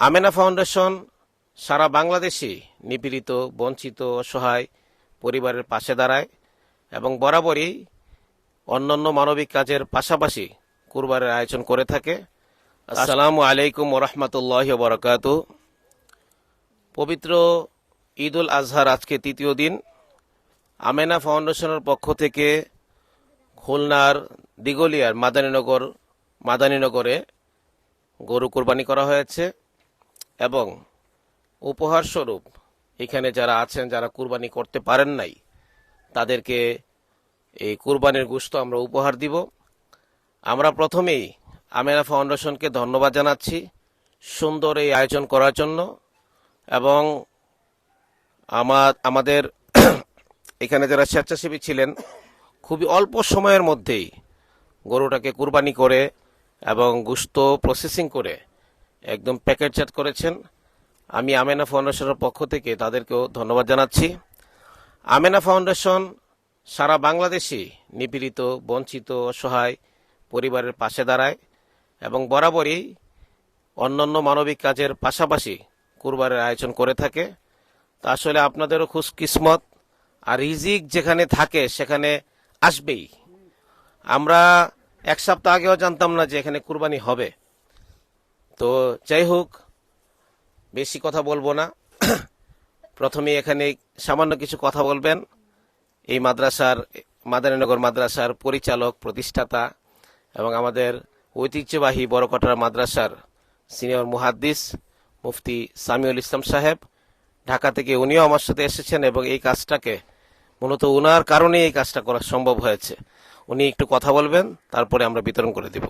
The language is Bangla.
আমেনা ফাউন্ডেশন সারা বাংলাদেশে নিপীড়িত, বঞ্চিত, অসহায় পরিবারের পাশে দাঁড়ায় এবং বরাবরই অন্যান্য মানবিক কাজের পাশাপাশি কুরবানের আয়োজন করে থাকে। আসসালামু আলাইকুম ওয়া রাহমাতুল্লাহি ওয়া বারাকাতুহু। পবিত্র ঈদ উল আজহার আজকে তৃতীয় দিন। আমেনা ফাউন্ডেশনের পক্ষ থেকে খুলনার দিঘলিয়ার মাদানীনগরে গরু কোরবানি করা হয়েছে এবং উপহার স্বরূপ এখানে যারা আছেন, যারা কুরবানি করতে পারেন নাই, তাদেরকে এই কুরবানির গোশত আমরা উপহার দিব। আমরা প্রথমেই আমেনা ফাউন্ডেশনকে ধন্যবাদ জানাচ্ছি সুন্দর এই আয়োজন করার জন্য এবং আমাদের এখানে যারা স্বেচ্ছাসেবী ছিলেন খুবই অল্প সময়ের মধ্যেই গরুটাকে কুরবানি করে এবং গোশত প্রসেসিং করে একদম প্যাকেটজাত করেছেন। আমি আমেনা ফাউন্ডেশনের পক্ষ থেকে তাদেরকেও ধন্যবাদ জানাচ্ছি। আমেনা ফাউন্ডেশন সারা বাংলাদেশে নিপীড়িত, বঞ্চিত, অসহায় পরিবারের পাশে দাঁড়ায় এবং বরাবরই অন্যান্য মানবিক কাজের পাশাপাশি কুরবানের আয়োজন করে থাকে। তা আসলে আপনাদেরও খুশকিসমত, আর রিজিক যেখানে থাকে সেখানে আসবেই। আমরা এক সপ্তাহ আগেও জানতাম না যে এখানে কুরবানি হবে। তো যাই হোক, বেশি কথা বলবো না। প্রথমে এখানে সামান্য কিছু কথা বলবেন এই মাদানীনগর মাদ্রাসার পরিচালক, প্রতিষ্ঠাতা এবং আমাদের ঐতিহ্যবাহী বড়কটার মাদ্রাসার সিনিয়র মুহাদ্দিস মুফতি সামিউল ইসলাম সাহেব। ঢাকা থেকে উনিও আমার সাথে এসেছেন এবং এই কাজটাকে মূলত ওনার কারণে এই কাজটা করা সম্ভব হয়েছে। উনি একটু কথা বলবেন, তারপরে আমরা বিতরণ করে দেব।